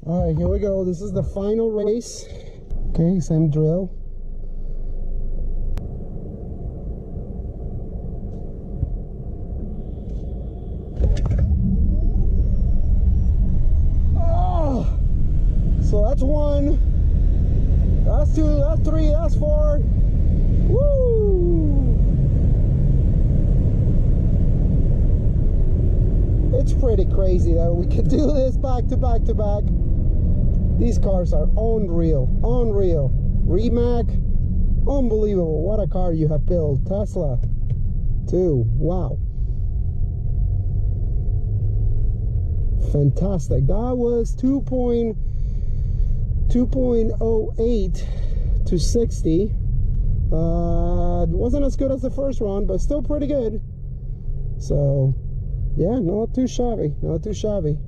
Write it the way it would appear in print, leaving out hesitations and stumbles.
All right, here we go. This is the final race. Okay, same drill. Oh, so that's 1, that's 2, that's 3, that's 4. Woo! It's pretty crazy that we could do this back to back to back. These cars are unreal, unreal. Rimac, unbelievable. What a car you have built. Tesla, too. Wow. Fantastic. That was 2.08 to 60. Wasn't as good as the first one, but still pretty good. So, yeah, not too shabby. Not too shabby.